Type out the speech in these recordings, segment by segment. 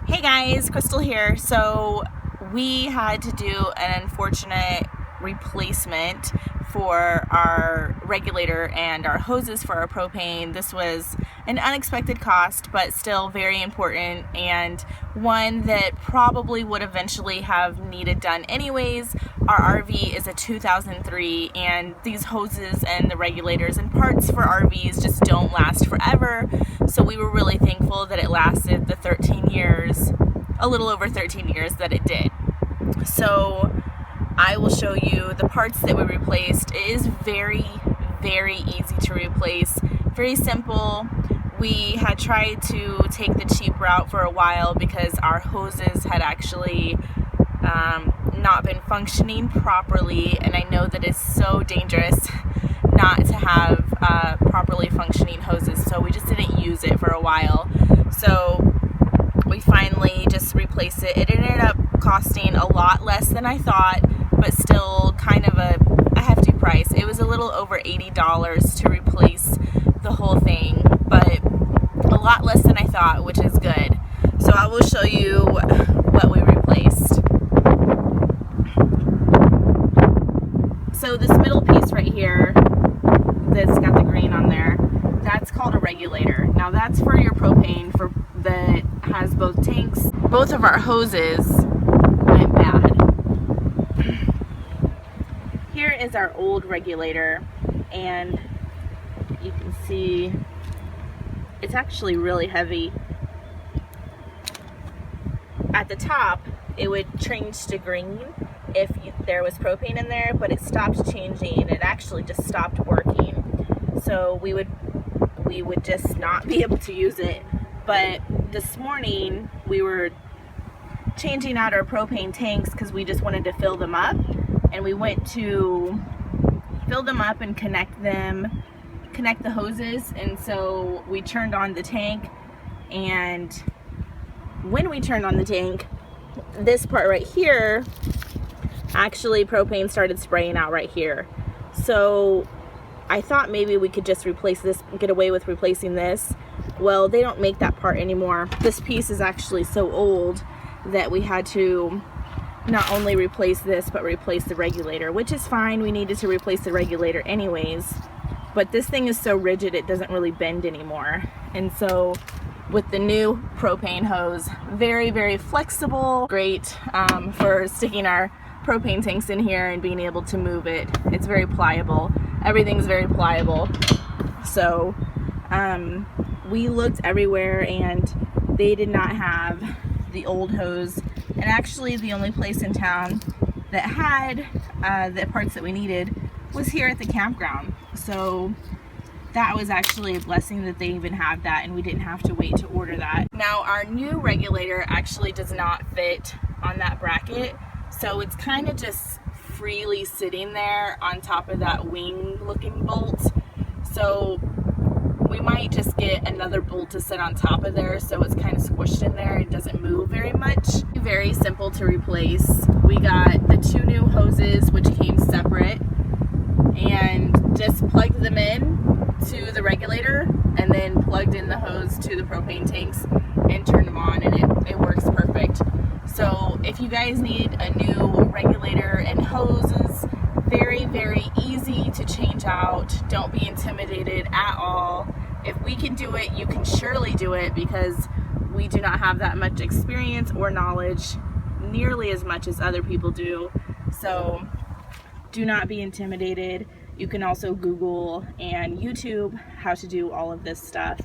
Hey guys, Crystal here. So we had to do an unfortunate replacement for our regulator and our hoses for our propane. This was an unexpected cost, but still very important, and one that probably would eventually have needed done anyways. Our RV is a 2003, and these hoses and the regulators and parts for RVs just don't last forever. So we were really thankful that it lasted the 13 years, a little over 13 years that it did. So I will show you the parts that we replaced. It is very, very easy to replace, very simple. We had tried to take the cheap route for a while because our hoses had actually not been functioning properly, and I know that it's so dangerous not to have properly functioning hoses, so we just didn't use it for a while. So we finally just replaced it. It ended up costing a lot less than I thought, but still kind of a hefty price. It was a little over $80 to replace the whole thing, but a lot less than I thought, which is good. So I will show you what we replaced. So this middle piece right here that's got the green on there, that's called a regulator. Now that's for your propane that has both tanks. Both of our hoses went bad. Here is our old regulator, and you can see it's actually really heavy. At the top, it would change to green if there was propane in there, but it stopped changing. It actually just stopped working. So we would just not be able to use it. But this morning we were changing out our propane tanks because we just wanted to fill them up, and we went to fill them up and connect the hoses. And so we turned on the tank, and when we turned on the tank, this part right here, actually propane started spraying out right here. So I thought maybe we could just replace this, get away with replacing this. Well, they don't make that part anymore. This piece is actually so old that we had to not only replace this, but replace the regulator, which is fine. We needed to replace the regulator anyways, but this thing is so rigid it doesn't really bend anymore. And so with the new propane hose, very, very flexible, great for sticking our propane tanks in here and being able to move it. It's very pliable. Everything's very pliable. So we looked everywhere, and they did not have the old hose. And actually the only place in town that had the parts that we needed was here at the campground. So that was actually a blessing that they even had that, and we didn't have to wait to order that. Now our new regulator actually does not fit on that bracket, so it's kind of just freely sitting there on top of that wing looking bolt. So we might just get another bolt to sit on top of there so it's kind of squished in there. It doesn't move very much. Very simple to replace. We got the two new hoses, which came separate, and just plugged them in to the regulator, and then plugged in the hose to the propane tanks and turned them on, and it works perfect. So if you guys need a new regulator and hoses, very, very easy to change out. Don't be intimidated at all. If we can do it, you can surely do it, because we do not have that much experience or knowledge, nearly as much as other people do. So do not be intimidated. You can also Google and YouTube how to do all of this stuff.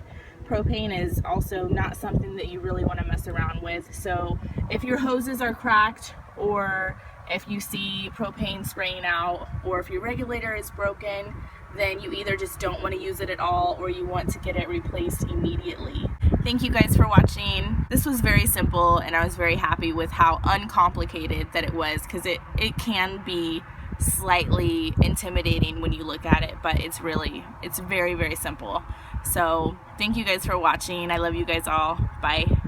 Propane is also not something that you really want to mess around with. So if your hoses are cracked, or if you see propane spraying out, or if your regulator is broken, then you either just don't want to use it at all, or you want to get it replaced immediately. Thank you guys for watching. This was very simple, and I was very happy with how uncomplicated that it was, because it can be slightly intimidating when you look at it, but it's very, very simple. So thank you guys for watching. I love you guys all. Bye.